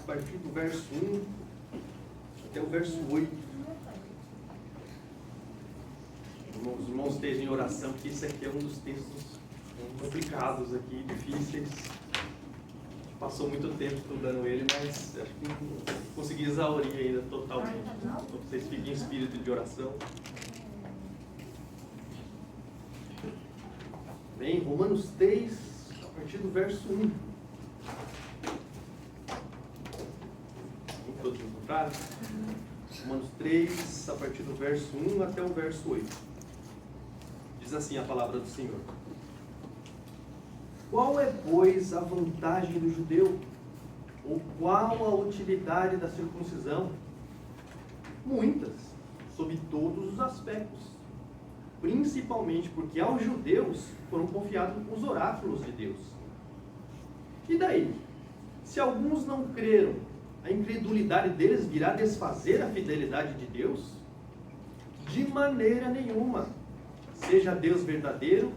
partir do verso 1 até o verso 8. Os irmãos estejam em oração, porque esse aqui é um dos textos complicados aqui, difíceis. Passou muito tempo estudando ele, mas acho que não consegui exaurir ainda totalmente. Então vocês fiquem em espírito de oração. Bem, Romanos 3, a partir do verso 1. Todos encontraram? Romanos 3, a partir do verso 1 até o verso 8. Diz assim a palavra do Senhor. Qual é, pois, a vantagem do judeu? Ou qual a utilidade da circuncisão? Muitas, sob todos os aspectos. Principalmente porque aos judeus foram confiados os oráculos de Deus. E daí? Se alguns não creram, a incredulidade deles virá desfazer a fidelidade de Deus? De maneira nenhuma. Seja Deus verdadeiro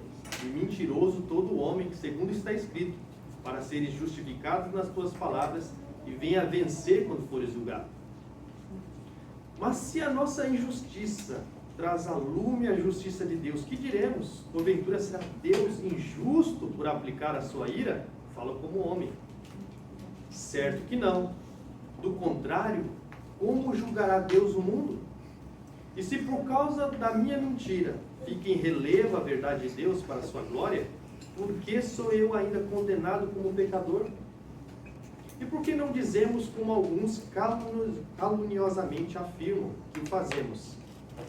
e mentiroso todo homem, segundo está escrito, para seres justificados nas tuas palavras e venha a vencer quando fores julgado. Mas se a nossa injustiça traz a lume a justiça de Deus, que diremos? Porventura será Deus injusto por aplicar a sua ira? Fala como homem. Certo que não. Do contrário, como julgará Deus o mundo? E se por causa da minha mentira fica em relevo a verdade de Deus para a sua glória, por que sou eu ainda condenado como pecador? E por que não dizemos como alguns caluniosamente afirmam que o fazemos?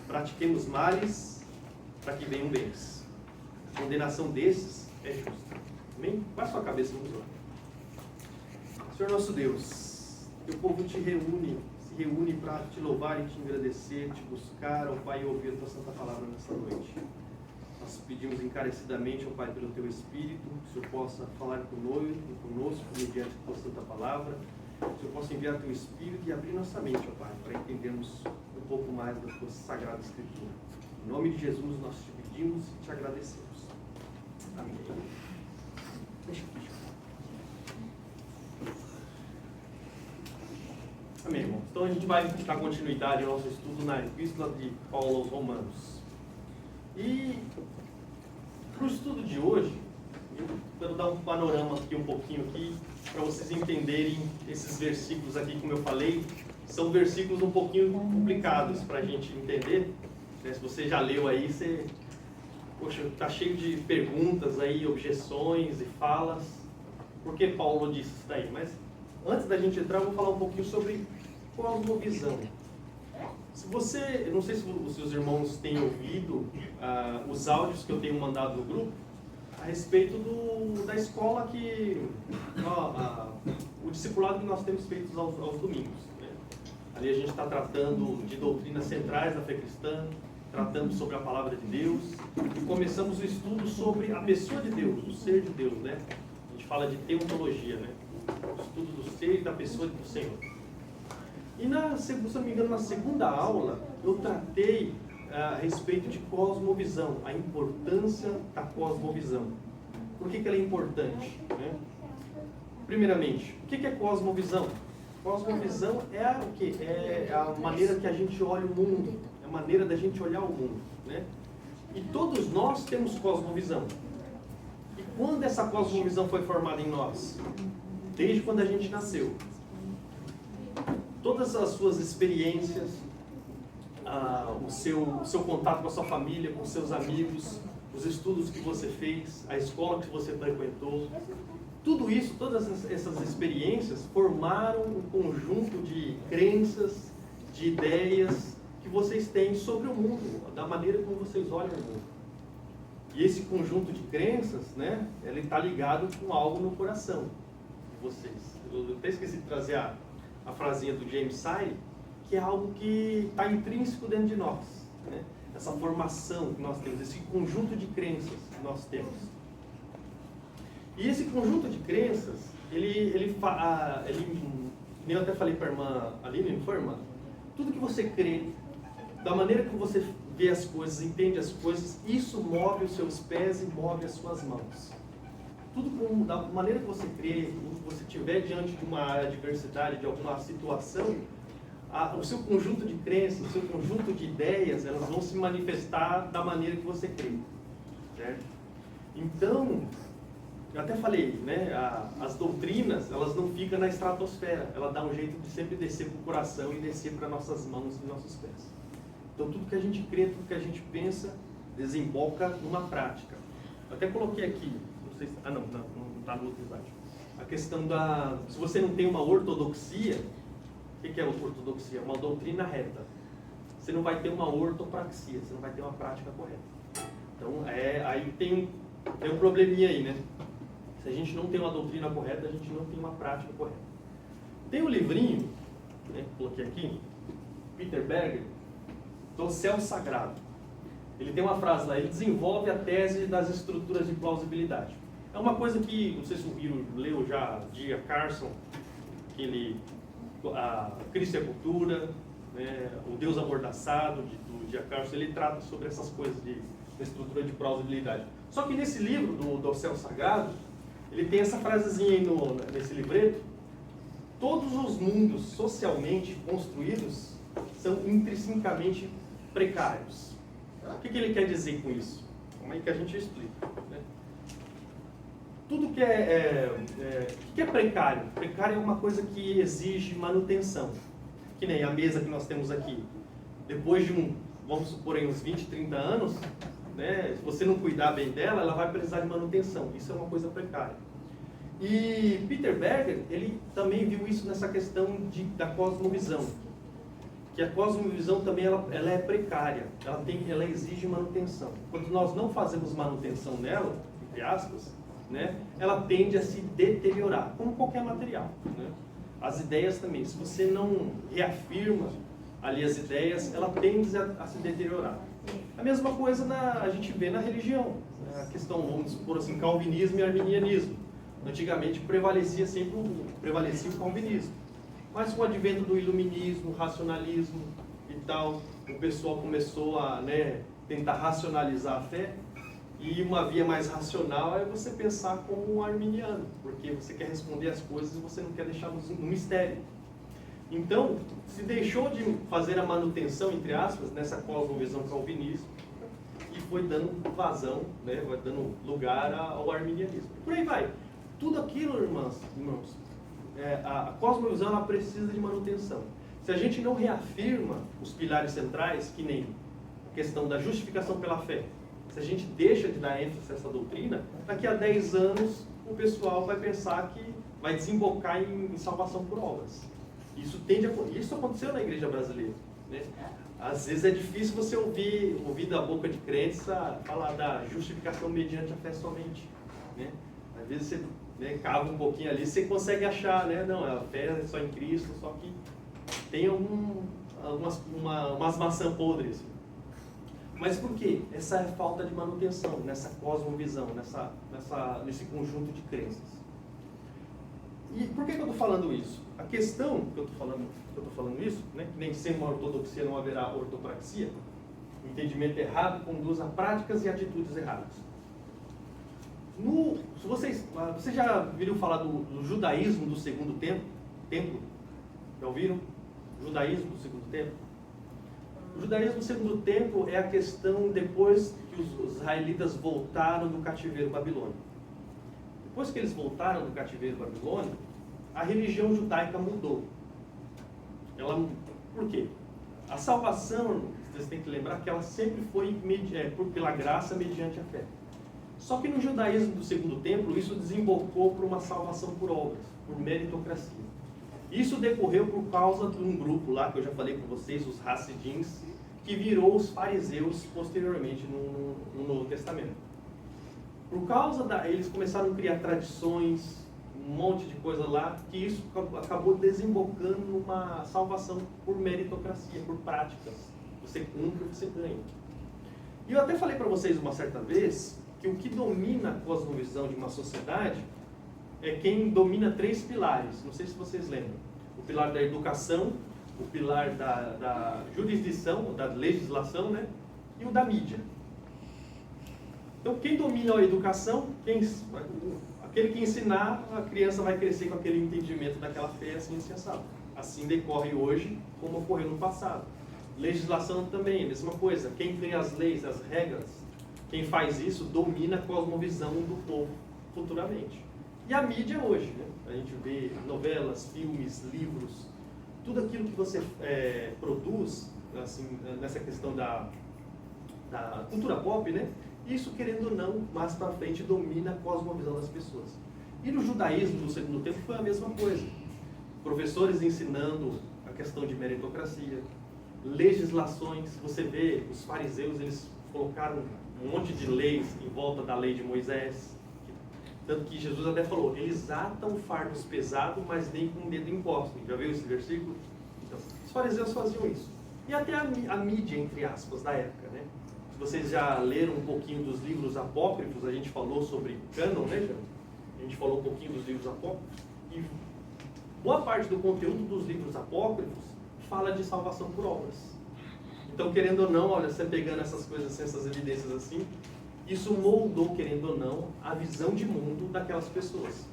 Pratiquemos males para que venham bens. A condenação desses é justa. Amém? Baixa sua cabeça, vamos lá. Senhor nosso Deus, teu povo se reúne para te louvar e te agradecer, te buscar, ó Pai, e ouvir a tua santa palavra nesta noite. Nós pedimos encarecidamente, ó Pai, pelo teu Espírito, que o Senhor possa falar conosco, mediante a tua santa palavra, que o Senhor possa enviar teu Espírito e abrir nossa mente, ó Pai, para entendermos um pouco mais da tua sagrada Escritura. Em nome de Jesus nós te pedimos e te agradecemos. Amém. Deixa eu Amém, irmãos. Então a gente vai dar continuidade ao nosso estudo na Epístola de Paulo aos Romanos. E para o estudo de hoje, eu quero dar um panorama aqui um pouquinho aqui, para vocês entenderem esses versículos aqui, como eu falei, são versículos um pouquinho complicados para a gente entender. Se você já leu aí, está cheio de perguntas aí, objeções e falas. Por que Paulo disse isso daí? Mas antes da gente entrar, eu vou falar um pouquinho sobre cosmovisão. Eu não sei se os irmãos têm ouvido os áudios que eu tenho mandado no grupo a respeito da escola o discipulado que nós temos feito aos domingos. Né? Ali a gente está tratando de doutrinas centrais da fé cristã, tratando sobre a palavra de Deus, e começamos o estudo sobre a pessoa de Deus, o ser de Deus, né? A gente fala de teontologia, né? O estudo do ser e da pessoa do Senhor. E, se não me engano, na segunda aula, eu tratei a respeito de cosmovisão, a importância da cosmovisão. Por que ela é importante? Né? Primeiramente, o que é cosmovisão? Cosmovisão é o quê? É a maneira que a gente olha o mundo, é a maneira da gente olhar o mundo. Né? E todos nós temos cosmovisão. E quando essa cosmovisão foi formada em nós? Desde quando a gente nasceu. Todas as suas experiências, o seu contato com a sua família, com seus amigos, os estudos que você fez, a escola que você frequentou, tudo isso, todas essas experiências formaram um conjunto de crenças, de ideias que vocês têm sobre o mundo, da maneira como vocês olham o mundo. E esse conjunto de crenças, né, ele está ligado com algo no coração de vocês. Eu até esqueci de trazer a frasinha do James Sire, que é algo que está intrínseco dentro de nós, né? Essa formação que nós temos, esse conjunto de crenças que nós temos. E esse conjunto de crenças, eu até falei para a irmã Aline, não foi, irmã? Tudo que você crê, da maneira que você vê as coisas, entende as coisas, isso move os seus pés e move as suas mãos. tudo da maneira que você crê, se você estiver diante de uma adversidade, de alguma situação, o seu conjunto de crenças, o seu conjunto de ideias, elas vão se manifestar da maneira que você crê, certo? Então, eu até falei, né, as doutrinas, elas não ficam na estratosfera, ela dá um jeito de sempre descer para o coração e descer para nossas mãos e nossos pés. Então, tudo que a gente crê, tudo que a gente pensa, desemboca numa prática. Eu até coloquei aqui, não sei se, não está no outro slide. A questão se você não tem uma ortodoxia, o que é ortodoxia? Uma doutrina reta. Você não vai ter uma ortopraxia, você não vai ter uma prática correta. Então, aí tem um probleminha aí, né? Se a gente não tem uma doutrina correta, a gente não tem uma prática correta. Tem um livrinho, né, coloquei aqui, Peter Berger, do Céu Sagrado. Ele tem uma frase lá, ele desenvolve a tese das estruturas de plausibilidade. É uma coisa que, não sei se o Hiro leu já, de Carson, a Cristo e a Cultura, né, o Deus Amordaçado, do Dia Carson, ele trata sobre essas coisas de estrutura de plausibilidade. Só que nesse livro, do Céu Sagrado, ele tem essa frasezinha aí nesse livreto: todos os mundos socialmente construídos são intrinsecamente precários. O que ele quer dizer com isso? Como é que a gente explica, né? Tudo que que é precário? Precário é uma coisa que exige manutenção. Que nem a mesa que nós temos aqui. Depois de vamos supor aí uns 20, 30 anos, né, se você não cuidar bem dela, ela vai precisar de manutenção. Isso é uma coisa precária. E Peter Berger, ele também viu isso nessa questão da cosmovisão. Que a cosmovisão também ela é precária, ela exige manutenção. Quando nós não fazemos manutenção nela, entre aspas, né, ela tende a se deteriorar, como qualquer material, né? As ideias também, se você não reafirma ali as ideias, ela tende a se deteriorar. A mesma coisa a gente vê na religião, né? A questão, vamos supor assim, calvinismo e arminianismo. Antigamente prevalecia o calvinismo. Mas com o advento do iluminismo, racionalismo e tal, o pessoal começou a, né, tentar racionalizar a fé. E uma via mais racional é você pensar como um arminiano, porque você quer responder as coisas e você não quer deixar no mistério. Então, se deixou de fazer a manutenção, entre aspas, nessa cosmovisão calvinista, e foi dando vazão, né, vai dando lugar ao arminianismo. Por aí vai. Tudo aquilo, irmãos, a cosmovisão ela precisa de manutenção. Se a gente não reafirma os pilares centrais, que nem a questão da justificação pela fé, se a gente deixa de dar ênfase a essa doutrina, daqui a 10 anos o pessoal vai pensar que vai desembocar em salvação por obras. Isso aconteceu na igreja brasileira, né? Às vezes é difícil você ouvir da boca de crentes falar da justificação mediante a fé somente, né? Às vezes você, né, cava um pouquinho ali, você consegue achar, né? Não, a fé é só em Cristo, só que tem umas maçãs podres. Mas por quê? Essa é a falta de manutenção, nessa cosmovisão, nesse conjunto de crenças. E por que eu estou falando isso? A questão que eu estou falando isso, né, que nem sem uma ortodoxia não haverá ortopraxia, o entendimento errado conduz a práticas e atitudes erradas. Vocês já viram falar do judaísmo do segundo templo? Já ouviram? Judaísmo do segundo templo? O judaísmo do segundo templo é a questão depois que os israelitas voltaram do cativeiro babilônico. Depois que eles voltaram do cativeiro babilônico, a religião judaica mudou. Por quê? A salvação, vocês têm que lembrar que ela sempre foi pela graça mediante a fé. Só que no judaísmo do segundo templo, isso desembocou para uma salvação por obras, por meritocracia. Isso decorreu por causa de um grupo lá, que eu já falei com vocês, os Hassidins, que virou os fariseus posteriormente no Novo Testamento. Por causa eles começaram a criar tradições, um monte de coisa lá, que isso acabou desembocando numa salvação por meritocracia, por práticas. Você cumpre, você ganha. E eu até falei para vocês uma certa vez que o que domina a cosmovisão de uma sociedade é quem domina 3 pilares. Não sei se vocês lembram. O pilar da educação, o pilar da jurisdição, da legislação, né? E o da mídia. Então, quem domina a educação, aquele que ensinar, a criança vai crescer com aquele entendimento daquela fé, assim se assado. Assim decorre hoje, como ocorreu no passado. Legislação também, a mesma coisa. Quem cria as leis, as regras, quem faz isso domina a cosmovisão do povo futuramente. E a mídia hoje, né? A gente vê novelas, filmes, livros, tudo aquilo que você produz, assim, nessa questão da cultura pop, né? Isso, querendo ou não, mais para frente domina a cosmovisão das pessoas. E no judaísmo, no segundo tempo, foi a mesma coisa. Professores ensinando a questão de meritocracia, legislações. Você vê, os fariseus, eles colocaram um monte de leis em volta da lei de Moisés. Tanto que Jesus até falou, eles atam fardos pesados, mas nem com o dedo imposto. Já viu esse versículo? Então, os fariseus faziam isso. E até a mídia, entre aspas, da época, né? Se vocês já leram um pouquinho dos livros apócrifos, a gente falou sobre cânon, né, Jean? A gente falou um pouquinho dos livros apócrifos. E boa parte do conteúdo dos livros apócrifos fala de salvação por obras. Então, querendo ou não, olha, você pegando essas coisas, essas evidências assim, isso moldou, querendo ou não, a visão de mundo daquelas pessoas.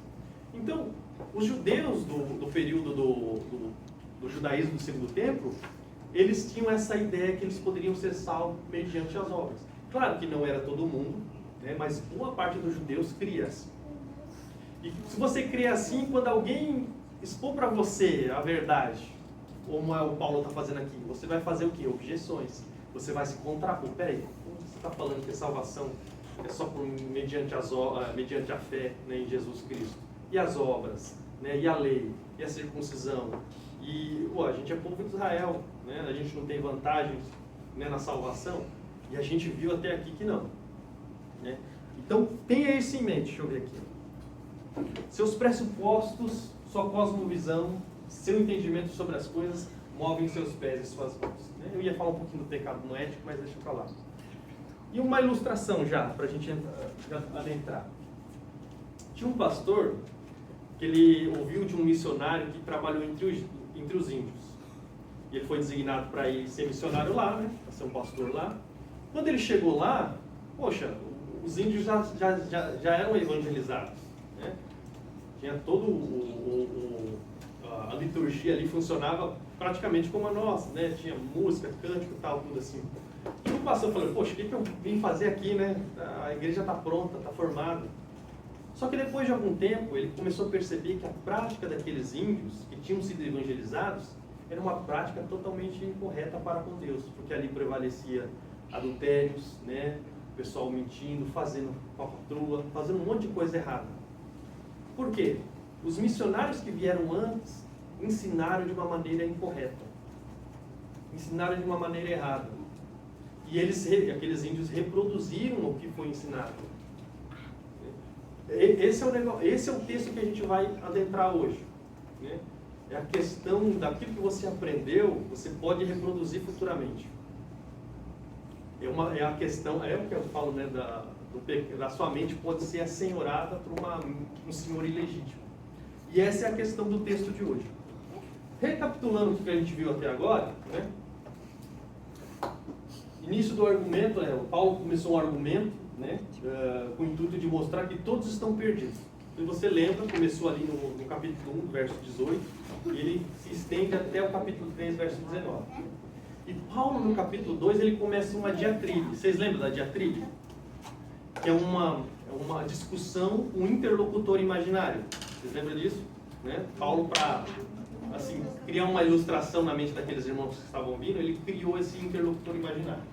Então, os judeus do período do judaísmo do segundo templo, eles tinham essa ideia que eles poderiam ser salvos mediante as obras. Claro que não era todo mundo, né, mas boa parte dos judeus cria assim. E se você cria assim, quando alguém expor para você a verdade, como o Paulo está fazendo aqui, você vai fazer o quê? Objeções. Você vai se contrapor. Peraí, como você está falando que a salvação é só mediante a fé, né, em Jesus Cristo? E as obras, né, e a lei, e a circuncisão? E a gente é povo de Israel, né, a gente não tem vantagens, né, na salvação? E a gente viu até aqui que não. Né? Então, tenha isso em mente. Deixa eu ver aqui. Seus pressupostos, sua cosmovisão, seu entendimento sobre as coisas movem seus pés e suas mãos. Eu ia falar um pouquinho do pecado não ético, mas deixa eu falar. E uma ilustração já, para a gente adentrar. Tinha um pastor que ele ouviu de um missionário que trabalhou entre os índios. E ele foi designado para ir ser missionário lá, né? Para ser um pastor lá. Quando ele chegou lá, poxa, os índios já eram evangelizados, né? Tinha todo a liturgia ali funcionava praticamente como a nossa, né? Tinha música, cântico e tal, tudo assim. E o pastor falou, poxa, o que eu vim fazer aqui, né? A igreja está pronta, está formada. Só que depois de algum tempo, ele começou a perceber que a prática daqueles índios que tinham sido evangelizados era uma prática totalmente incorreta para com Deus, porque ali prevalecia adultérios, né? O pessoal mentindo, fazendo falcatrua, fazendo um monte de coisa errada. Por quê? Os missionários que vieram antes ensinaram de uma maneira incorreta. Ensinaram de uma maneira errada. E aqueles índios reproduziram o que foi ensinado. Esse é o texto que a gente vai adentrar hoje. Né? É a questão daquilo que você aprendeu, você pode reproduzir futuramente. É a questão, é o que eu falo, né, da sua mente pode ser assenhorada por um senhor ilegítimo. E essa é a questão do texto de hoje. Recapitulando o que a gente viu até agora, né? Início do argumento, o Paulo começou um argumento, né, com o intuito de mostrar que todos estão perdidos. Se você lembra, começou ali no capítulo 1, verso 18, e ele se estende até o capítulo 3, verso 19. E Paulo, no capítulo 2, ele começa uma diatribe. Vocês lembram da diatribe? Que é uma discussão, um interlocutor imaginário. Vocês lembram disso? Né? Paulo, para assim, criar uma ilustração na mente daqueles irmãos que estavam vindo, ele criou esse interlocutor imaginário.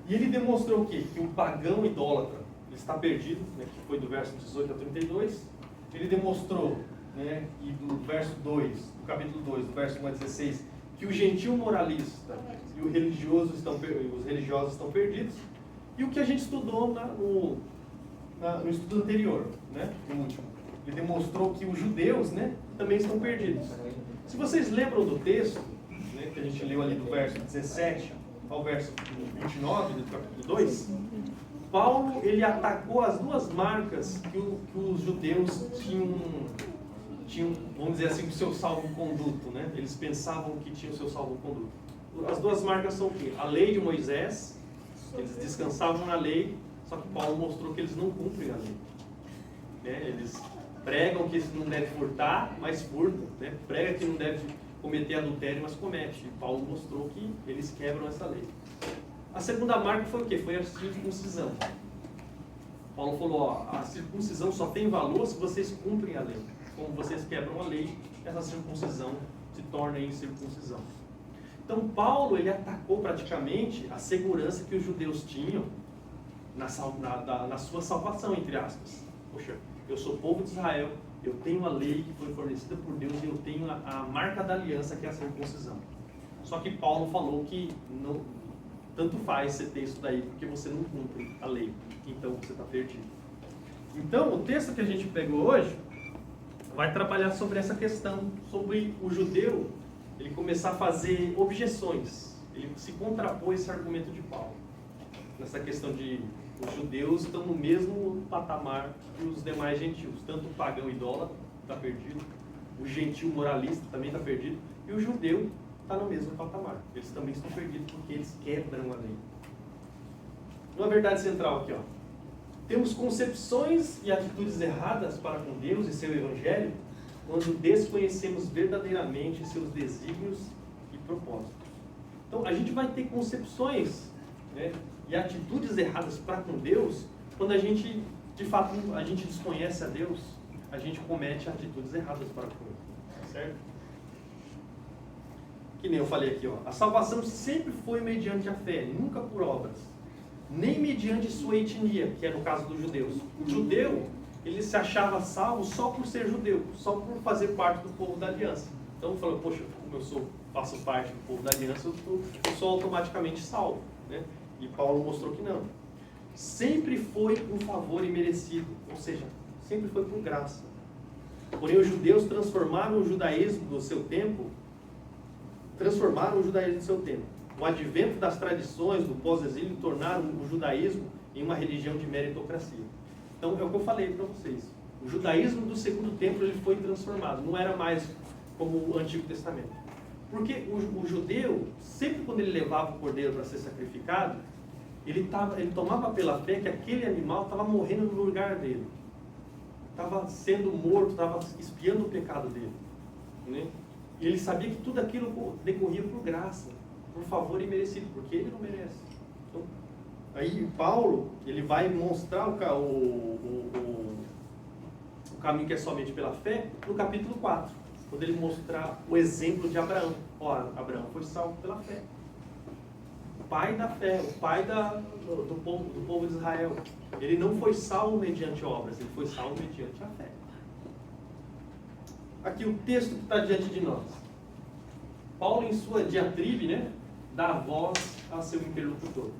E ele demonstrou o quê? Que o pagão idólatra está perdido, né, que foi do verso 18 a 32. Ele demonstrou, né, e do verso 2, do capítulo 2, do verso 1 a 16, que o gentil moralista e os religiosos estão perdidos. E o que a gente estudou no estudo anterior, né, no último. Ele demonstrou que os judeus, né, também estão perdidos. Se vocês lembram do texto, né, que a gente leu ali do verso 17 ao verso 29 do capítulo 2, Paulo ele atacou as duas marcas que os judeus tinham, vamos dizer assim, o seu salvo-conduto, né? Eles pensavam que tinham o seu salvo-conduto. As duas marcas são o quê? A lei de Moisés, eles descansavam na lei, só que Paulo mostrou que eles não cumprem a lei. né? Eles pregam que não deve furtar, mas furtam, né? Prega que não deve cometer adultério, mas comete. E Paulo mostrou que eles quebram essa lei. A segunda marca foi o quê? Foi a circuncisão. Paulo falou, ó, a circuncisão só tem valor se vocês cumprem a lei. Como vocês quebram a lei, essa circuncisão se torna incircuncisão. Então Paulo, ele atacou praticamente a segurança que os judeus tinham na sua salvação, entre aspas. Poxa, eu sou povo de Israel, eu tenho a lei que foi fornecida por Deus e eu tenho a marca da aliança, que é a circuncisão. Só que Paulo falou que não, tanto faz você ter isso daí, porque você não cumpre a lei, então você está perdido. Então, o texto que a gente pegou hoje vai trabalhar sobre essa questão, sobre o judeu, ele começar a fazer objeções, ele se contrapôs a esse argumento de Paulo, nessa questão de os judeus estão no mesmo patamar que os demais gentios, tanto o pagão idólatra está perdido, o gentil moralista também está perdido, e o judeu está no mesmo patamar, eles também estão perdidos porque eles quebram a lei. Uma verdade central aqui, ó. Temos concepções e atitudes erradas para com Deus e seu Evangelho quando desconhecemos verdadeiramente seus desígnios e propósitos. Então, a gente vai ter concepções, né, e atitudes erradas para com Deus quando a gente, de fato, a gente desconhece a Deus, a gente comete atitudes erradas para com Ele, certo? Que nem eu falei aqui, ó, a salvação sempre foi mediante a fé, nunca por obras, nem mediante sua etnia, que é no caso dos judeus. O judeu, ele se achava salvo só por ser judeu, só por fazer parte do povo da aliança. Então, falou, poxa, como eu faço parte do povo da aliança, eu sou automaticamente salvo, né? E Paulo mostrou que não. Sempre foi por favor imerecido, ou seja, sempre foi por graça. Porém, os judeus transformaram o judaísmo do seu tempo, O advento das tradições do pós-exílio tornaram o judaísmo em uma religião de meritocracia. Então, é o que eu falei para vocês. O judaísmo do segundo templo ele foi transformado, não era mais como o Antigo Testamento. Porque o judeu, sempre quando ele levava o cordeiro para ser sacrificado, ele tomava pela fé que aquele animal estava morrendo no lugar dele. Estava sendo morto, estava expiando o pecado dele, né? E ele sabia que tudo aquilo decorria por graça, por favor imerecido, porque ele não merece. Então, aí Paulo, ele vai mostrar o caminho que é somente pela fé no capítulo 4, quando ele mostrar o exemplo de Abraão. Ó, Abraão foi salvo pela fé. O pai da fé, o pai do povo de Israel. Ele não foi salvo mediante obras, ele foi salvo mediante a fé. Aqui o texto que está diante de nós. Paulo, em sua diatribe, né, dá voz a seu interlocutor.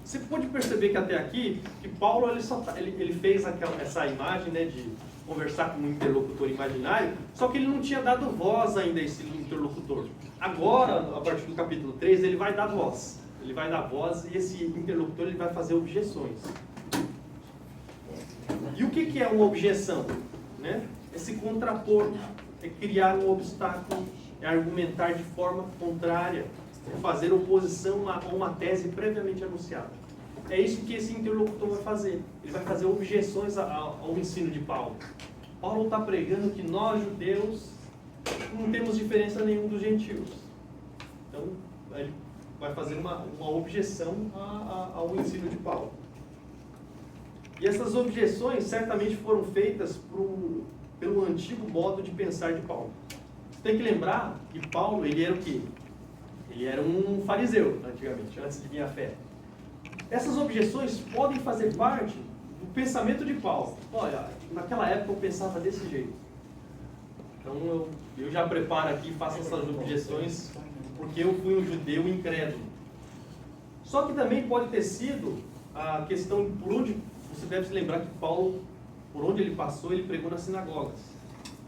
Você pode perceber que até aqui, que Paulo ele fez essa imagem, né, de conversar com um interlocutor imaginário, só que ele não tinha dado voz ainda a esse interlocutor. Agora, a partir do capítulo 3, ele vai dar voz. Ele vai dar voz e esse interlocutor ele vai fazer objeções. E o que é uma objeção? Né? É se contrapor, é criar um obstáculo, é argumentar de forma contrária, é fazer oposição a uma tese previamente anunciada. É isso que esse interlocutor vai fazer. Ele vai fazer objeções ao ensino de Paulo. Paulo está pregando que nós, judeus, não temos diferença nenhuma dos gentios. Então, ele vai fazer uma objeção ao ensino de Paulo. E essas objeções certamente foram feitas pelo antigo modo de pensar de Paulo. Você tem que lembrar que Paulo, ele era o quê? Ele era um fariseu, antigamente, antes de vir a fé. Essas objeções podem fazer parte do pensamento de Paulo. Olha, naquela época eu pensava desse jeito. Então eu já preparo aqui e faço essas objeções porque eu fui um judeu incrédulo. Só que também pode ter sido a questão por onde, você deve se lembrar que Paulo, por onde ele passou, ele pregou nas sinagogas.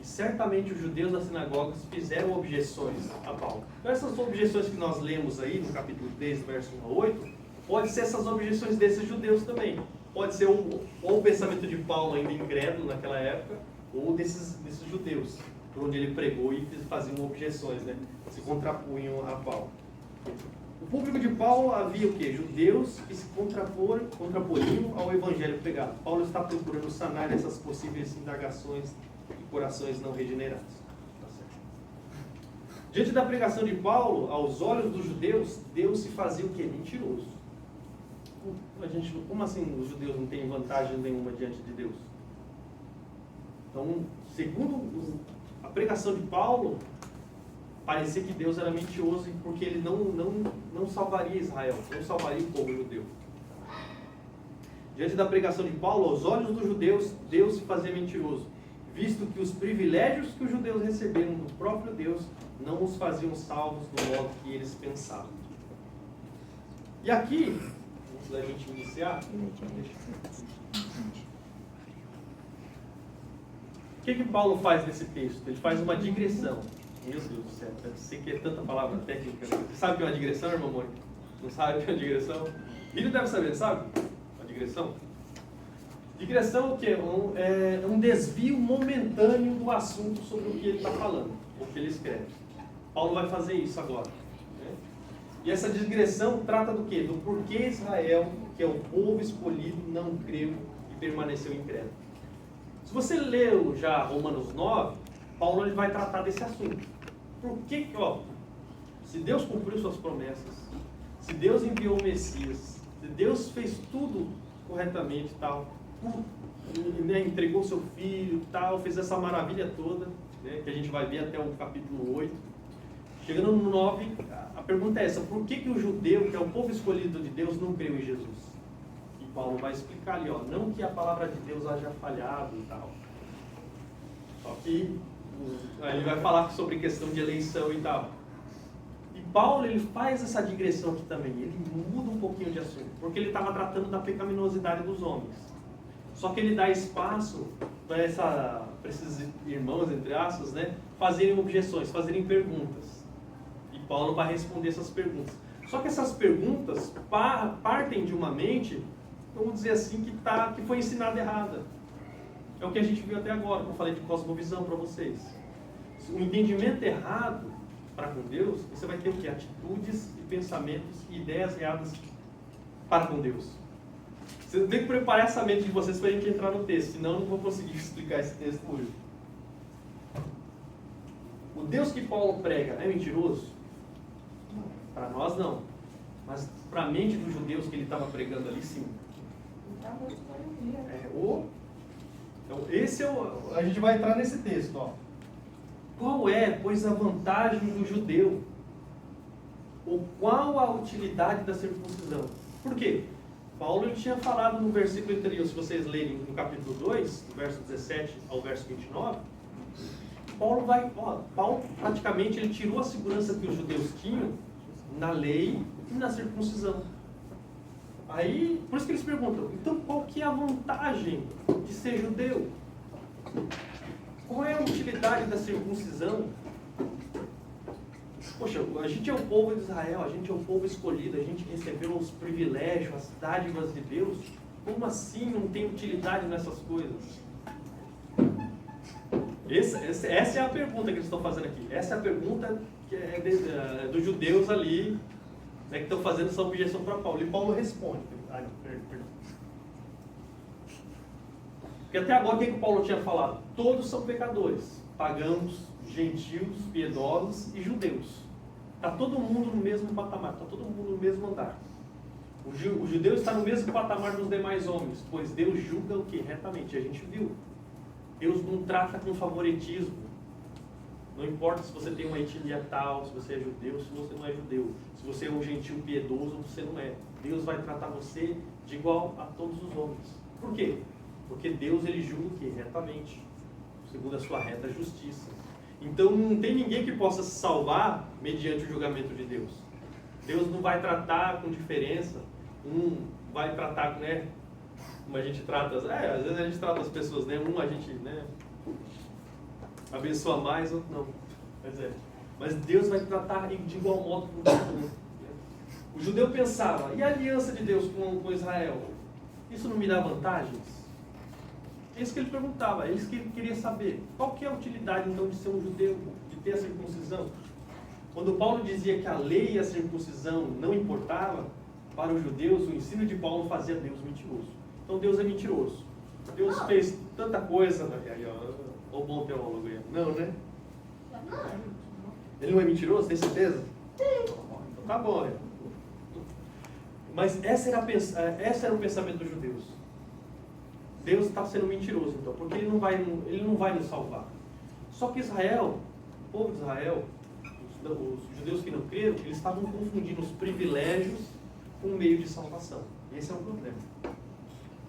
E certamente os judeus das sinagogas fizeram objeções a Paulo. Então essas objeções que nós lemos aí no capítulo 3, verso 1 a 8, pode ser essas objeções desses judeus também. Pode ser ou o pensamento de Paulo ainda incrédulo naquela época, ou desses judeus, por onde ele pregou e faziam objeções, né? Se contrapunham a Paulo. O público de Paulo havia o quê? Judeus que se contraporiam ao evangelho pregado. Paulo está procurando sanar essas possíveis indagações e corações não regenerados. Tá certo. Diante da pregação de Paulo, aos olhos dos judeus, Deus se fazia o quê? Mentiroso. Como assim os judeus não têm vantagem nenhuma diante de Deus? Então, segundo a pregação de Paulo, parecia que Deus era mentiroso porque ele não salvaria Israel, não salvaria o povo judeu. Diante da pregação de Paulo, aos olhos dos judeus, Deus se fazia mentiroso, visto que os privilégios que os judeus receberam do próprio Deus não os faziam salvos do modo que eles pensavam. E aqui, antes da gente iniciar, o que Paulo faz nesse texto? Ele faz uma digressão. Meu Deus do céu, sei que é tanta palavra técnica. Você sabe o que é uma digressão, irmão Mônica? Não sabe o que é uma digressão? Filho deve saber, sabe? Uma digressão? Digressão é o quê? É um desvio momentâneo do assunto sobre o que ele está falando, o que ele escreve. Paulo vai fazer isso agora. Né? E essa digressão trata do quê? Do porquê Israel, que é o povo escolhido, não creu e permaneceu incrédulo. Se você leu já Romanos 9, Paulo ele vai tratar desse assunto. Por que, se Deus cumpriu suas promessas, se Deus enviou o Messias, se Deus fez tudo corretamente e tal, né, entregou seu filho e tal, fez essa maravilha toda, né, que a gente vai ver até o capítulo 8. Chegando no 9, a pergunta é essa: por que o judeu, que é o povo escolhido de Deus, não creu em Jesus? E Paulo vai explicar ali, não que a palavra de Deus haja falhado e tal, só que ele vai falar sobre questão de eleição e tal. E Paulo ele faz essa digressão aqui também, ele muda um pouquinho de assunto, porque ele estava tratando da pecaminosidade dos homens. Só que ele dá espaço para esses irmãos, entre aspas, né, fazerem objeções, fazerem perguntas. E Paulo vai responder essas perguntas. Só que essas perguntas partem de uma mente, vamos dizer assim, que foi ensinada errada. É o que a gente viu até agora, que eu falei de cosmovisão para vocês. O entendimento errado para com Deus, você vai ter o quê? Atitudes e pensamentos e ideias erradas para com Deus. Você tem que preparar essa mente de vocês para a gente entrar no texto, senão eu não vou conseguir explicar esse texto hoje. O Deus que Paulo prega é mentiroso? Para nós não. Mas para a mente dos judeus que ele estava pregando ali, sim. Então, a gente vai entrar nesse texto. Qual é, pois, a vantagem do judeu? Ou qual a utilidade da circuncisão? Por quê? Paulo ele tinha falado no versículo anterior, se vocês lerem no capítulo 2, do verso 17 ao verso 29, Paulo praticamente ele tirou a segurança que os judeus tinham na lei e na circuncisão. Aí, por isso que eles perguntam, então qual que é a vantagem de ser judeu? Qual é a utilidade da circuncisão? Poxa, a gente é o povo de Israel, a gente é o povo escolhido, a gente recebeu os privilégios, as dádivas de Deus. Como assim não tem utilidade nessas coisas? Essa é a pergunta que eles estão fazendo aqui. Essa é a pergunta que é dos judeus ali, né, que estão fazendo essa objeção para Paulo. E Paulo responde. Perdão. Porque até agora o que Paulo tinha falado? Todos são pecadores. Pagãos, gentios, piedosos e judeus. Está todo mundo no mesmo patamar, está todo mundo no mesmo andar. O judeu está no mesmo patamar dos demais homens, pois Deus julga o que? Retamente. A gente viu. Deus não trata com favoritismo. Não importa se você tem uma etnia tal, se você é judeu, se você não é judeu. Se você é um gentil piedoso ou você não é. Deus vai tratar você de igual a todos os homens. Por quê? Porque Deus ele julga o que? Retamente. Segundo a sua reta justiça. Então não tem ninguém que possa se salvar mediante o julgamento de Deus. Deus não vai tratar com diferença. Vai tratar, né? Como a gente trata, às vezes a gente trata as pessoas, né? A gente, né, abençoa mais, outro não. Mas Deus vai tratar de igual modo com todo mundo. O judeu pensava, e a aliança de Deus com Israel? Isso não me dá vantagens? É isso que ele perguntava, é isso que ele queria saber. Qual que é a utilidade então de ser um judeu, de ter a circuncisão? Quando Paulo dizia que a lei e a circuncisão não importava, para os judeus, o ensino de Paulo fazia Deus mentiroso. Então Deus é mentiroso. Deus fez tanta coisa. Aí, ó, o bom teólogo aí. Não, né? Ele não é mentiroso, tem certeza? Então tá bom, né? Mas esse era o pensamento dos judeus. Deus está sendo mentiroso, então, porque ele não vai nos salvar. Só que Israel, o povo de Israel, os judeus que não creram, eles estavam confundindo os privilégios com o meio de salvação. Esse é o problema.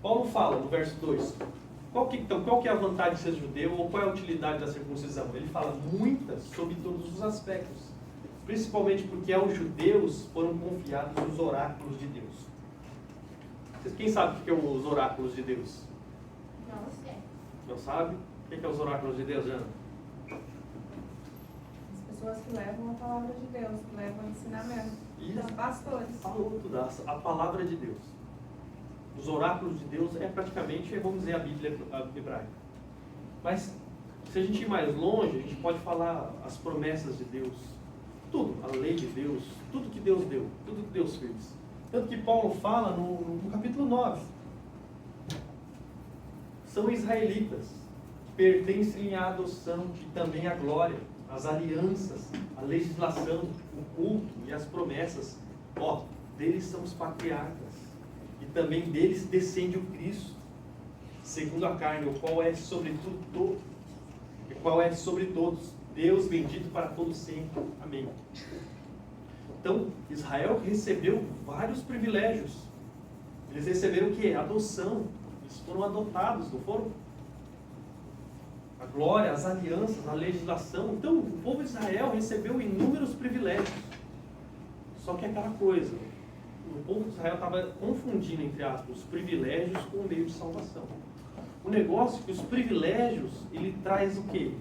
Paulo fala no verso 2, qual que é a vantagem de ser judeu ou qual é a utilidade da circuncisão? Ele fala muitas sobre todos os aspectos, principalmente porque aos judeus foram confiados os oráculos de Deus. Quem sabe o que é os oráculos de Deus? Não sei. Não sabe? O que é os oráculos de Deus, Ana? As pessoas que levam a palavra de Deus, que levam o ensinamento. Isso. Os pastores. Falou tudo, a palavra de Deus. Os oráculos de Deus é praticamente, vamos dizer, a Bíblia hebraica. Mas, se a gente ir mais longe, a gente pode falar as promessas de Deus, tudo, a lei de Deus, tudo que Deus deu, tudo que Deus fez. Tanto que Paulo fala no capítulo 9. São israelitas, que pertencem à adoção e também à glória, às alianças, à legislação, o culto e as promessas. Ó, deles são os patriarcas. E também deles descende o Cristo, segundo a carne, o qual é sobre todos, Deus bendito para todos sempre. Amém. Então, Israel recebeu vários privilégios. Eles receberam o quê? Adoção. Eles foram adotados, não foram? A glória, as alianças, a legislação. Então, o povo de Israel recebeu inúmeros privilégios. Só que é aquela coisa, o povo de Israel estava confundindo, entre aspas, os privilégios com o meio de salvação. O negócio é que os privilégios, ele traz o quê?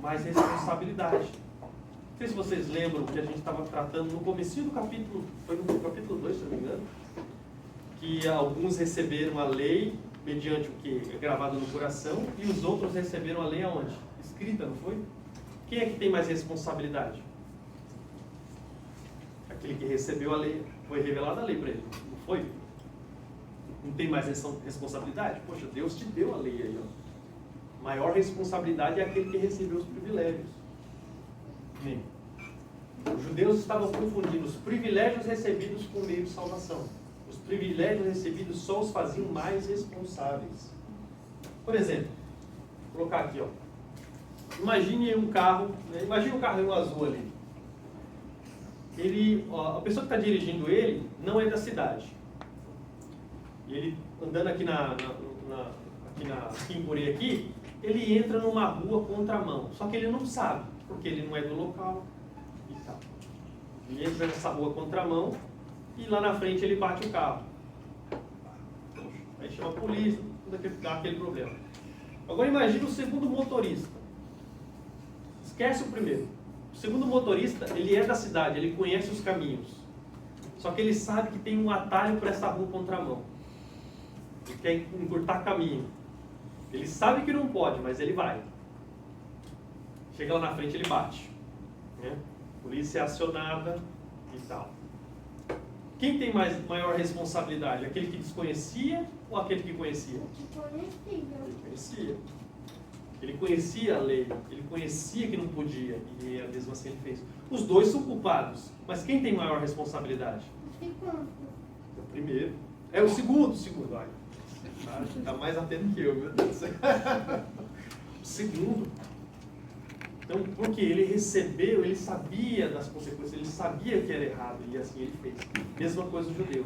Mais responsabilidade. Não sei se vocês lembram que a gente estava tratando no comecinho do capítulo, foi no capítulo 2, se não me engano, que alguns receberam a lei mediante o que é gravado no coração e os outros receberam a lei aonde? Escrita, não foi? Quem é que tem mais responsabilidade? Aquele que recebeu a lei, foi revelada a lei para ele, não foi? Não tem mais responsabilidade? Poxa, Deus te deu a lei aí, ó. Maior responsabilidade é aquele que recebeu os privilégios. Amém. Os judeus estavam confundindo os privilégios recebidos com o meio de salvação. Os privilégios recebidos só os faziam mais responsáveis. Por exemplo, vou colocar aqui, ó. Imagine um carro, né? Imagine um carrinho azul ali. A pessoa que está dirigindo ele não é da cidade. E ele andando aqui aqui em Porém aqui, ele entra numa rua contramão. Só que ele não sabe, porque ele não é do local e tal. Ele entra nessa rua contramão e lá na frente ele bate o carro. Aí chama a polícia, dá aquele problema. Agora imagine o segundo motorista. Esquece o primeiro. O segundo motorista, ele é da cidade, ele conhece os caminhos. Só que ele sabe que tem um atalho para essa rua contramão. Ele quer encurtar caminho. Ele sabe que não pode, mas ele vai. Chega lá na frente, ele bate. Né? Polícia é acionada e tal. Quem tem maior responsabilidade? Aquele que desconhecia ou aquele que conhecia? Ele conhecia. Ele conhecia a lei, ele conhecia que não podia, e mesmo assim ele fez. Os dois são culpados, mas quem tem maior responsabilidade? O primeiro. É o segundo, olha. Está mais atento que eu, meu Deus. O segundo. Então, porque ele recebeu, ele sabia das consequências, ele sabia que era errado, e assim ele fez. Mesma coisa os judeus.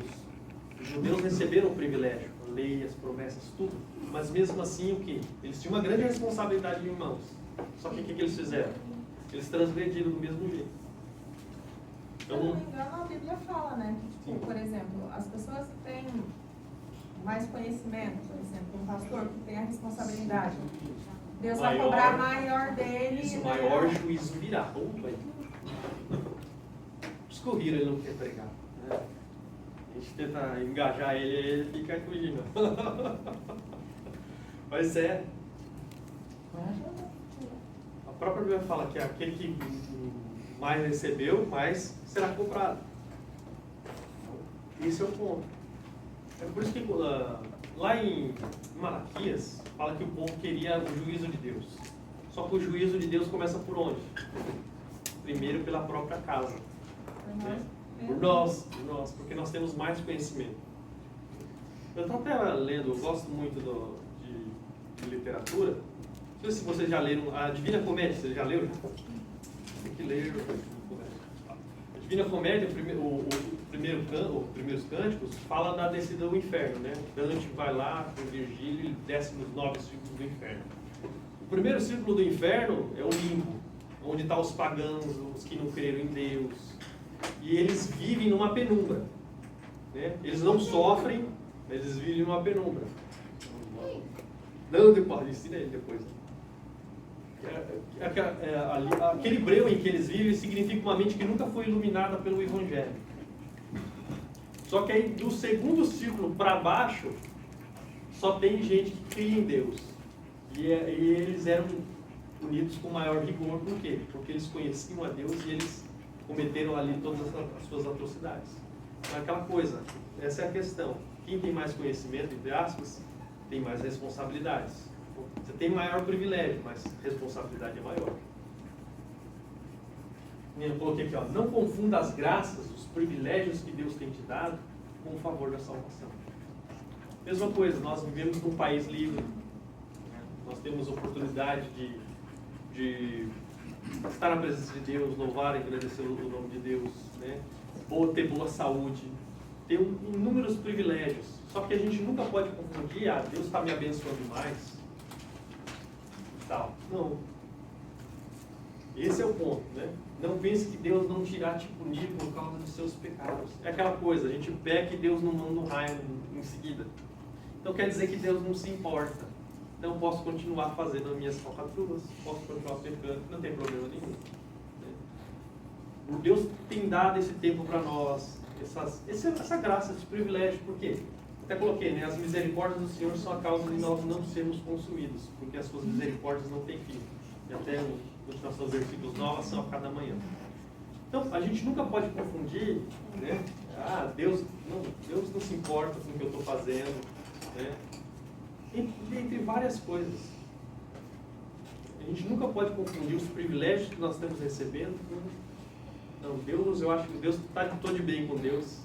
Os judeus receberam o privilégio, a lei, as promessas, tudo. Mas mesmo assim, o quê? Eles tinham uma grande responsabilidade em mãos. Só que o que eles fizeram? Eles transgrediram do mesmo jeito. Então, Se eu não me engano, a Bíblia fala, né? Que, tipo, por exemplo, as pessoas que têm mais conhecimento, por exemplo, um pastor que tem a responsabilidade, Deus vai cobrar maior dele. Isso, maior juízo virá. Opa, aí. Os corriram, ele não quer pregar. Né? A gente tenta engajar ele fica fugindo. Mas é. A própria Bíblia fala que aquele que mais recebeu, mais será cobrado. Esse é o ponto. É por isso que lá em Malaquias, fala que o povo queria o juízo de Deus. Só que o juízo de Deus começa por onde? Primeiro pela própria casa. Né? Por nós, porque nós temos mais conhecimento. Eu estou até lendo, eu gosto muito de literatura. Não sei se vocês já leram a Divina Comédia, vocês já leram? Tem que ler. A Divina Comédia, os primeiros cânticos, fala da descida do inferno, né? Dante vai lá com Virgílio e desce nos 9 círculos do inferno. O primeiro círculo do inferno é o limbo, onde estão os pagãos, os que não creram em Deus. E eles vivem numa penumbra. Né? Eles não sofrem, mas eles vivem numa penumbra. Não, depois, ensina ele depois. Aquele breu em que eles vivem significa uma mente que nunca foi iluminada pelo Evangelho. Só que aí do segundo círculo para baixo, só tem gente que cria em Deus. E eles eram punidos com maior rigor. Por quê? Porque eles conheciam a Deus e eles cometeram ali todas as suas atrocidades. Então, aquela coisa, essa é a questão. Quem tem mais conhecimento, entre aspas, tem mais responsabilidades. Você tem maior privilégio, mas responsabilidade é maior. Eu coloquei aqui, ó, não confunda as graças, os privilégios que Deus tem te dado com o favor da salvação. Mesma coisa, nós vivemos num país livre. Nós temos oportunidade de estar na presença de Deus, louvar e agradecer o nome de Deus, né? Ou ter boa saúde, ter inúmeros privilégios. Só que a gente nunca pode confundir, Deus está me abençoando mais. Tal. Não. Esse é o ponto, né? Não pense que Deus não te irá te punir por causa dos seus pecados. É aquela coisa, a gente peca e Deus não manda um raio em seguida. Então quer dizer que Deus não se importa. Então eu posso continuar fazendo as minhas falcatruas, posso continuar pecando, não tem problema nenhum. O Deus tem dado esse tempo para nós, essa graça, esse privilégio. Por quê? Até coloquei, né? As misericórdias do Senhor são a causa de nós não sermos consumidos, porque as suas misericórdias não têm fim. E até a continuação dos versículos 9 são a cada manhã. Então, a gente nunca pode confundir, né? Deus não se importa com o que eu estou fazendo, né? Entre várias coisas. A gente nunca pode confundir os privilégios que nós estamos recebendo com... Não, Deus, eu acho que Deus está de todo bem com Deus,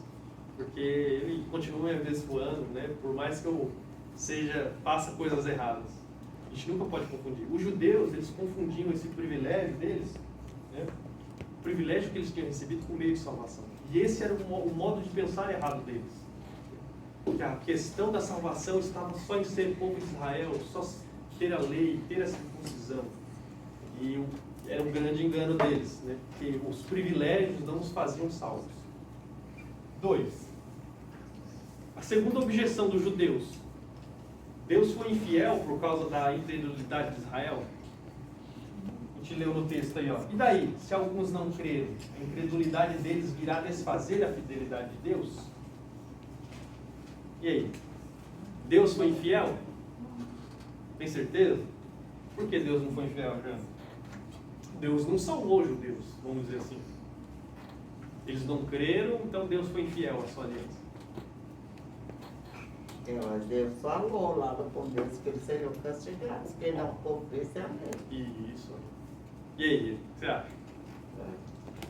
porque Ele continua me abençoando, né? Por mais que eu faça coisas erradas. A gente nunca pode confundir. Os judeus, eles confundiam esse privilégio deles, né? O privilégio que eles tinham recebido com o meio de salvação. E esse era o modo de pensar errado deles. Que a questão da salvação estava só em ser povo de Israel, só ter a lei, ter a circuncisão. E era um grande engano deles, né? Que os privilégios não os faziam salvos. 2. A segunda objeção dos judeus. Deus foi infiel por causa da incredulidade de Israel? A gente leu no texto aí, ó. E daí, se alguns não crerem, a incredulidade deles virá desfazer a fidelidade de Deus? E aí? Deus foi infiel? Tem certeza? Por que Deus não foi infiel, Jean? Deus não salvou os judeus, vamos dizer assim. Eles não creram, então Deus foi infiel à sua aliança. Mas Deus falou lá no começo que eles seriam castigados. Quem não cumprisse é a lei. Isso. E aí, o que você acha?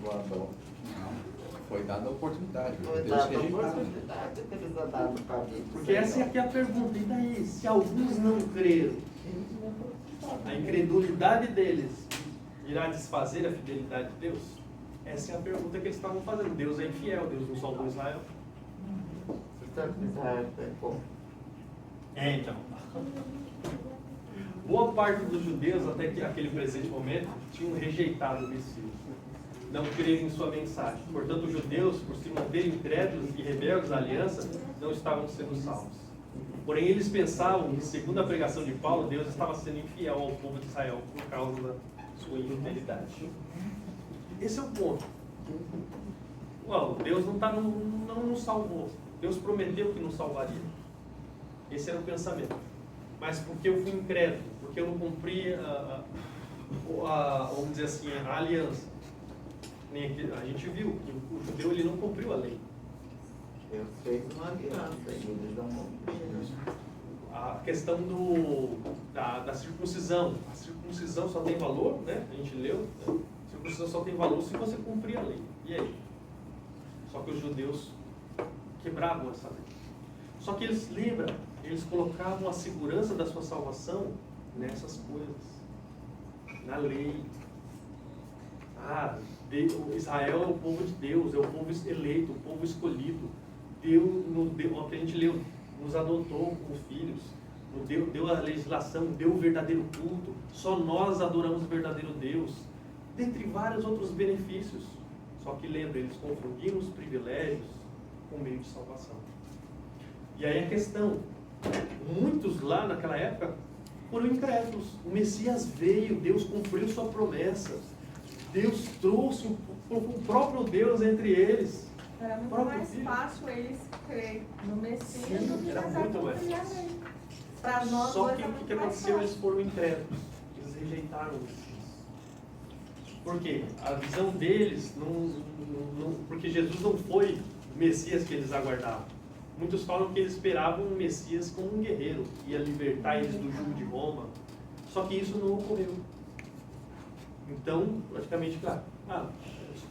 Não. Foi dada a oportunidade. Foi Deus dada a rejeitaram. oportunidade que eles andaram no caminho. Porque essa aqui é a pergunta. E daí, se alguns não creram, a incredulidade deles irá desfazer a fidelidade de Deus? Essa é a pergunta que eles estavam fazendo. Deus é infiel, Deus não salvou Israel. Tanto Israel pecou. Então. Boa parte dos judeus, até que aquele presente momento, tinham rejeitado o Messias. Não creram em sua mensagem. Portanto, os judeus, por se manterem incrédulos e rebeldes à aliança, não estavam sendo salvos. Porém, eles pensavam que, segundo a pregação de Paulo, Deus estava sendo infiel ao povo de Israel por causa da sua infidelidade. Esse é o ponto. Deus não nos salvou. Deus prometeu que nos salvaria. Esse era o pensamento. Mas porque eu fui incrédulo, porque eu não cumpri vamos dizer assim, a aliança. Nem aqui, a gente viu que o judeu ele não cumpriu a lei. Deus fez uma aliança e eles não cumpriram. A questão da circuncisão. A circuncisão só tem valor, né? A gente leu, né? A circuncisão só tem valor se você cumprir a lei. E aí? Só que os judeus quebravam essa lei. Só que eles, lembram, eles colocavam a segurança da sua salvação nessas coisas. Na lei. Israel é o povo de Deus, é o povo eleito, o povo escolhido. Deus, o que a gente leu, nos adotou como filhos, deu a legislação, deu o verdadeiro culto, só nós adoramos o verdadeiro Deus, dentre vários outros benefícios. Só que lembra, eles confundiram os privilégios com o meio de salvação. E aí a questão, muitos lá naquela época foram incrédulos. O Messias veio, Deus cumpriu sua promessa, Deus trouxe o próprio Deus entre eles. Era muito mais fácil eles crerem no Messias do que era tentar muito mais cumprir a fácil. lei. Para nós Só hoje que é o muito que mais aconteceu? Eles fácil. foram incrédulos. Eles rejeitaram o Messias. Por quê? A visão deles, porque Jesus não foi o Messias que eles aguardavam. Muitos falam que eles esperavam um Messias como um guerreiro, que ia libertar eles do jugo de Roma. Só que isso não ocorreu. Então, praticamente, claro.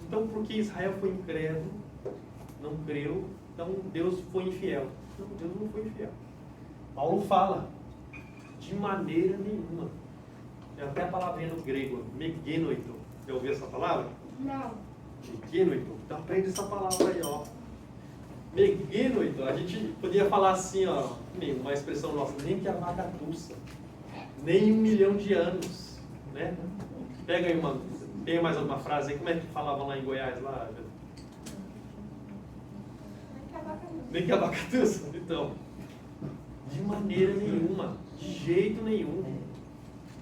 Então, porque Israel foi incrédulo, não creu, então Deus foi infiel. Não, Deus não foi infiel. Paulo fala, de maneira nenhuma. Tem até a palavrinha no grego, megenoito. Já ouviu essa palavra? Não. Megenoito. Então aprende essa palavra aí, ó. Megenoito. A gente podia falar assim, ó, uma expressão nossa, nem que a vagatuça, nem 1 milhão de anos, né? Pega aí tem mais alguma frase aí? Como é que falavam lá em Goiás, lá? Nem que abacatuça. Então, de maneira nenhuma, de jeito nenhum,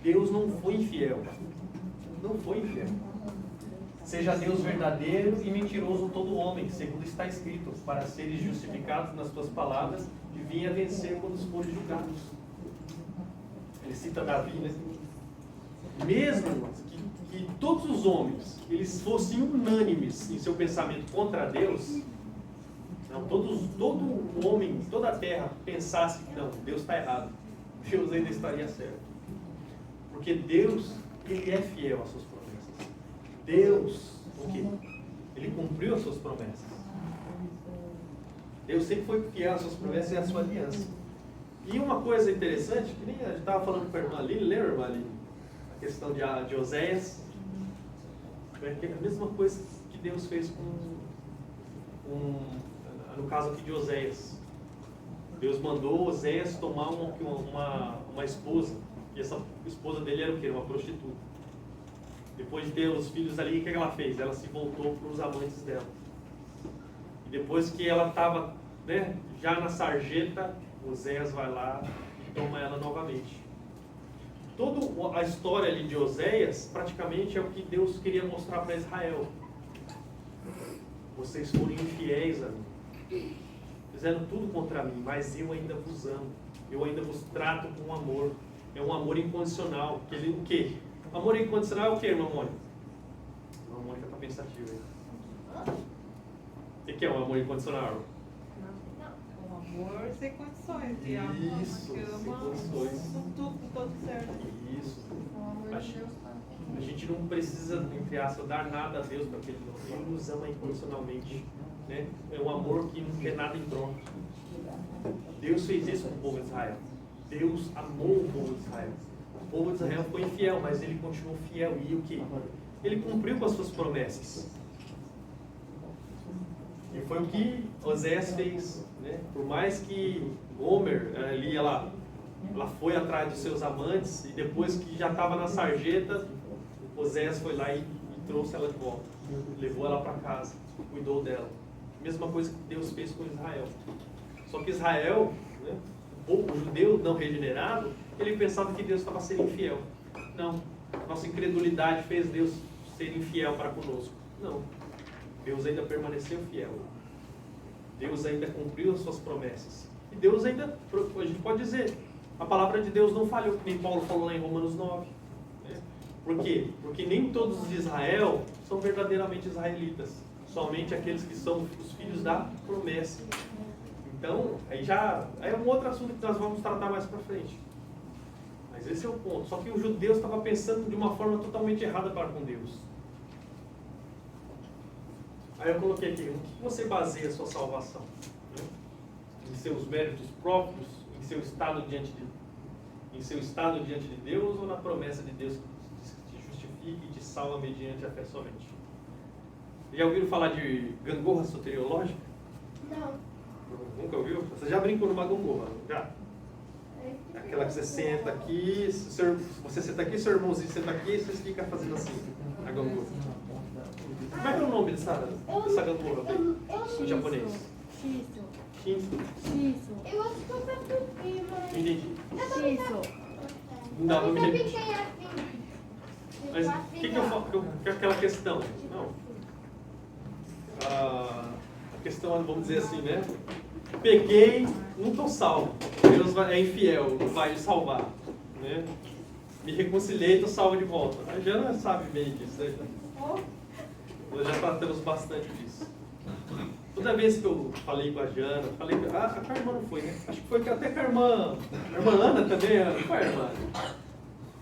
Deus não foi infiel. Não foi infiel. Seja Deus verdadeiro e mentiroso todo homem, segundo está escrito, para seres justificados nas tuas palavras e vinha vencer quando forem julgados. Ele cita Davi, né? Mesmo que todos os homens eles fossem unânimes em seu pensamento contra Deus, não, todo homem, toda a terra pensasse que não, Deus está errado, Deus ainda estaria certo. Porque Deus, Ele é fiel às suas promessas. Deus, o quê? Ele cumpriu as suas promessas. Deus sempre foi fiel às suas promessas e à sua aliança. E uma coisa interessante, que nem a gente estava falando com a irmã Aline, lembra, irmã Aline? A questão de Oséias. É a mesma coisa que Deus fez no caso aqui de Oséias. Deus mandou Oséias tomar uma esposa. E essa esposa dele era o quê? Uma prostituta. Depois de ter os filhos ali, o que ela fez? Ela se voltou para os amantes dela. E depois que ela estava, né, já na sarjeta, Oséias vai lá e toma ela novamente. Toda a história ali de Oséias, praticamente é o que Deus queria mostrar para Israel. Vocês foram infiéis a mim. Fizeram tudo contra mim, mas eu ainda vos amo. Eu ainda vos trato com amor. É um amor incondicional. O quê? Amor incondicional é o quê, irmã Mônica? A irmã Mônica está pensativa aí. O que é um amor incondicional? O amor sem condições de amor. Isso, Que sem ama condições. com tudo, com todo certo. Isso. O amor de Deus está. A gente não precisa, entre aspas, dar nada a Deus para que Ele nos ama incondicionalmente. Né? É um amor que não quer nada em troca. Deus fez isso com o povo de Israel. Deus amou o povo de Israel. O povo de Israel foi infiel, mas ele continuou fiel. E o que? Ele cumpriu com as suas promessas. E foi o que Oséias fez. Né? Por mais que Gomer, ali, ela foi atrás dos seus amantes, e depois que já estava na sarjeta, Oséias foi lá e trouxe ela de volta. Levou ela para casa, cuidou dela. Mesma coisa que Deus fez com Israel. Só que Israel, né, o judeu não regenerado, ele pensava que Deus estava sendo infiel. Não. Nossa incredulidade fez Deus ser infiel para conosco. Não. Deus ainda permaneceu fiel. Deus ainda cumpriu as suas promessas. E Deus ainda, a gente pode dizer, a palavra de Deus não falhou, que nem Paulo falou lá em Romanos 9. Né? Por quê? Porque nem todos os de Israel são verdadeiramente israelitas. Somente aqueles que são os filhos da promessa. Então, aí é um outro assunto que nós vamos tratar mais para frente. Mas esse é o ponto. Só que os judeus estavam pensando de uma forma totalmente errada para com Deus. Aí eu coloquei aqui, o que você baseia a sua salvação? Em seus méritos próprios? Em seu estado diante de Deus? Ou na promessa de Deus que te justifica e te salva mediante a fé somente? Já ouviram falar de gangorra soteriológica? Não. Nunca ouviu? Você já brincou numa gangorra? Já? Aquela que você senta aqui, você senta aqui, seu irmãozinho senta aqui e vocês ficam fazendo assim, a gangorra. Como é que é o nome dessa gangorra em japonês? Shiso. Shinsu. Shiso. Eu acho que eu já piquei, mas... Entendi. Shiso. Não dá pra me Eu entender. piquei assim. Mas o que eu falo? Que é aquela questão? Não. A questão, vamos dizer assim, né? Pequei, não estou salvo. Deus é infiel, não vai me salvar. Né? Me reconciliei, estou salvo de volta. A Jana sabe bem disso, né? Nós já tratamos bastante disso. Toda vez que eu falei com a Jana, com a irmã não foi, né? Acho que foi até com a irmã Ana também, não foi a irmã?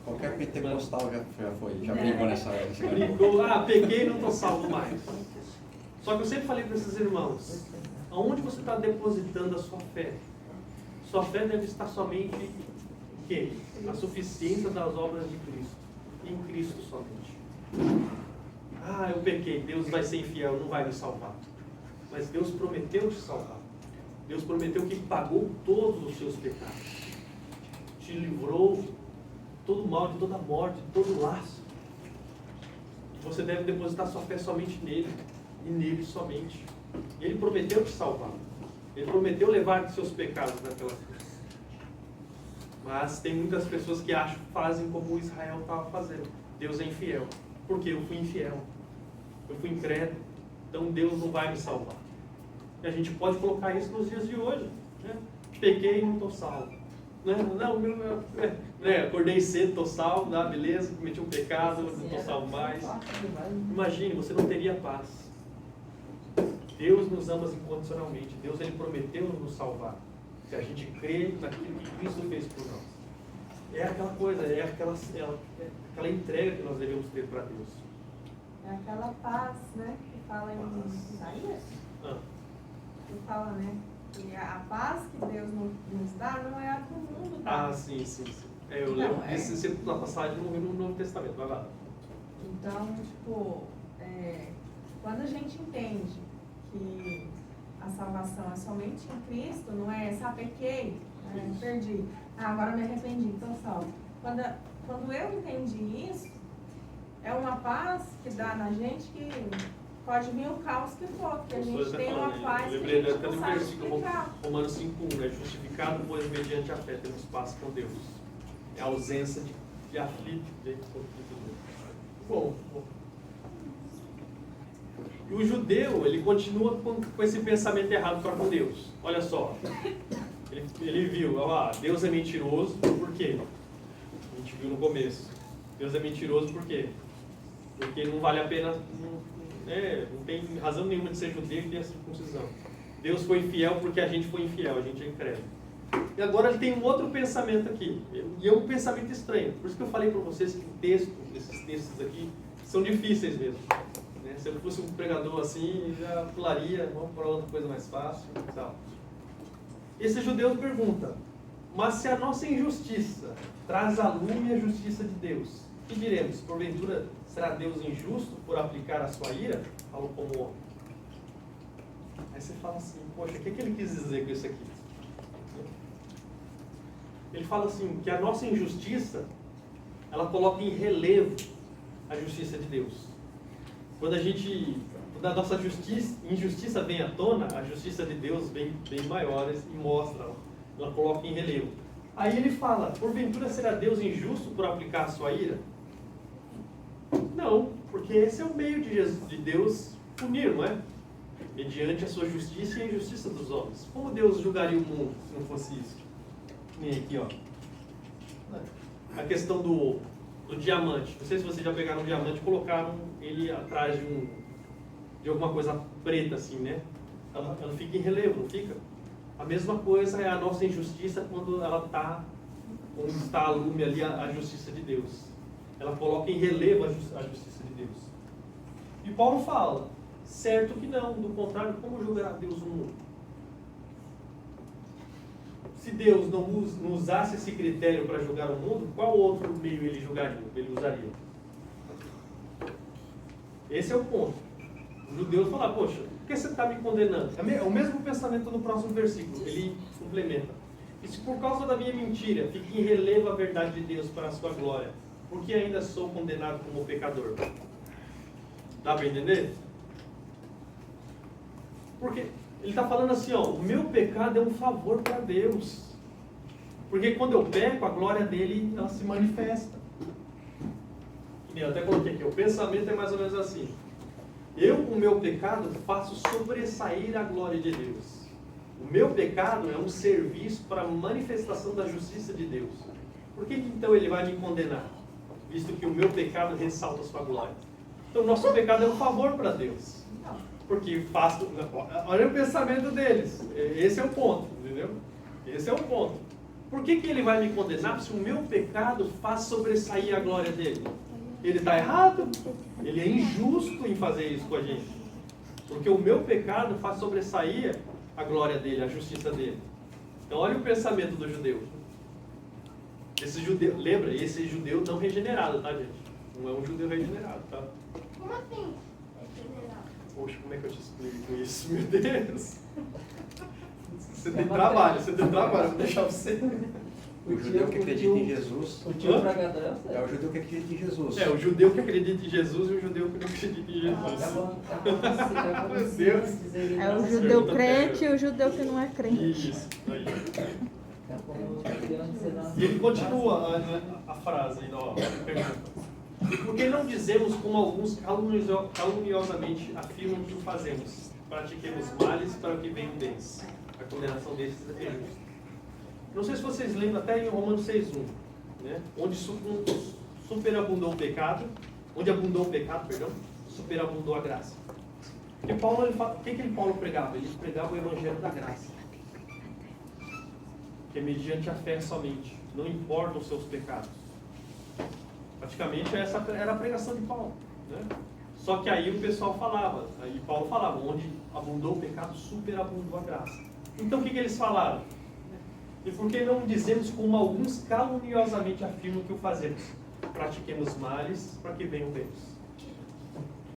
Qualquer pentecostal já brincou nessa hora. Brincou, peguei e não estou salvo mais. Só que eu sempre falei para esses irmãos, aonde você está depositando a sua fé? Sua fé deve estar somente em quê? Na suficiência das obras de Cristo. Em Cristo somente. Eu pequei, Deus vai ser infiel, não vai me salvar. Mas Deus prometeu te salvar. Deus prometeu que pagou todos os seus pecados. Te livrou de todo o mal, de toda a morte, de todo o laço. Você deve depositar sua fé somente nele. E nele somente. E ele prometeu te salvar. Ele prometeu levar seus pecados naquela cruz. Mas tem muitas pessoas que fazem como Israel estava fazendo. Deus é infiel. Porque eu fui infiel. Eu fui incrédulo. Então Deus não vai me salvar. E a gente pode colocar isso nos dias de hoje. Né? Pequei e não estou salvo. Acordei cedo, estou salvo, beleza, cometi um pecado, não estou salvo mais. Imagine, você não teria paz. Deus nos ama incondicionalmente. Deus ele prometeu nos salvar. Se a gente crê naquilo que Cristo fez por nós. É aquela coisa, é aquela entrega que nós devemos ter para Deus. É aquela paz, né? Que fala em Isaías. Que fala, né? Que a paz que Deus nos dá não é a que o mundo dá. Sim. Eu lembro disso sempre na passagem no Novo Testamento. Vai lá. Então, quando a gente entende que a salvação é somente em Cristo, não é pequei, perdi, agora me arrependi, estou salvo. Quando eu entendi isso, é uma paz que dá na gente que pode vir o caos que for, porque a gente tem uma paz que a gente não sabe explicar. Romanos 5:1, né? Justificado, pois, mediante a fé, temos paz com Deus. É a ausência de aflito, de conflito. Bom. E o judeu, ele continua com esse pensamento errado para com Deus. Olha só. Ele viu, Deus é mentiroso, por quê? A gente viu no começo. Deus é mentiroso por quê? Porque não vale a pena, não tem razão nenhuma de ser judeu e ter a circuncisão. Deus foi infiel porque a gente foi infiel, a gente é incrédulo. E agora ele tem um outro pensamento aqui, e é um pensamento estranho. Por isso que eu falei para vocês que esses textos aqui são difíceis mesmo. Se eu fosse um pregador assim, já pularia, vamos para outra coisa mais fácil e tal. Esse judeu pergunta, mas se a nossa injustiça traz à lume a justiça de Deus, que diremos? Porventura será Deus injusto por aplicar a sua ira? Falou como homem. Aí você fala assim, poxa, o que ele quis dizer com isso aqui? Ele fala assim, que a nossa injustiça, ela coloca em relevo a justiça de Deus. Quando a nossa injustiça vem à tona, a justiça de Deus vem bem maior e mostra, ela coloca em relevo. Aí ele fala, porventura será Deus injusto por aplicar a sua ira? Não, porque esse é o meio de Deus punir, não é? Mediante a sua justiça e a injustiça dos homens. Como Deus julgaria o mundo se não fosse isso? Nem aqui, A questão do diamante. Não sei se vocês já pegaram um diamante e colocaram ele atrás de alguma coisa preta assim, né? Ela fica em relevo, não fica? A mesma coisa é a nossa injustiça quando ela está, onde está a lume ali a justiça de Deus. Ela coloca em relevo a justiça de Deus. E Paulo fala, certo que não, do contrário, como julgará Deus o mundo? Se Deus não usasse esse critério para julgar o mundo, qual outro meio ele usaria? Esse é o ponto. Os judeus falam, poxa, por que você está me condenando? É o mesmo pensamento no próximo versículo, ele complementa. E se por causa da minha mentira fica em relevo a verdade de Deus para a sua glória, por que ainda sou condenado como pecador? Dá para entender? Porque ele está falando assim, ó, o meu pecado é um favor para Deus. Porque quando eu peco, a glória dele ela se manifesta. Eu até coloquei aqui, o pensamento é mais ou menos assim. Eu, com o meu pecado, faço sobressair a glória de Deus. O meu pecado é um serviço para a manifestação da justiça de Deus. Por que então ele vai me condenar? Visto que o meu pecado ressalta a sua glória. Então, o nosso pecado é um favor para Deus. Porque faço... Olha o pensamento deles. Esse é o ponto, entendeu? Esse é o ponto. Por que ele vai me condenar se o meu pecado faz sobressair a glória dele? Ele está errado? Ele é injusto em fazer isso com a gente. Porque o meu pecado faz sobressair a glória dele, a justiça dele. Então olha o pensamento do judeu. Esse judeu, lembra? Esse judeu não regenerado, tá, gente? Não é um judeu regenerado, tá? Como assim? Regenerado. Poxa, como é que eu te explico isso, meu Deus? Você tem trabalho, vou deixar você. O judeu que acredita em Jesus. O tio Bragadão. É o judeu que acredita em Jesus. É, o judeu que acredita em Jesus e o judeu que não acredita em Jesus. Meu Deus. É o judeu crente e o judeu que não é crente. Isso, aí. E ele continua a frase aí, ó, pergunta. Porque não dizemos como alguns caluniosamente afirmam que o fazemos? Pratiquemos males para que venham bens. A condenação desses é justa. Não sei se vocês lembram, até em Romanos 6:1, né? Onde superabundou o pecado, superabundou a graça. E Paulo, o que Paulo pregava? Ele pregava o evangelho da graça. Que é mediante a fé somente, não importam os seus pecados. Praticamente essa era a pregação de Paulo, né? Só que aí o pessoal falava, aí Paulo falava, onde abundou o pecado, superabundou a graça. Então o que eles falaram? E por que não dizemos como alguns caluniosamente afirmam que o fazemos? Pratiquemos males para que venham bens.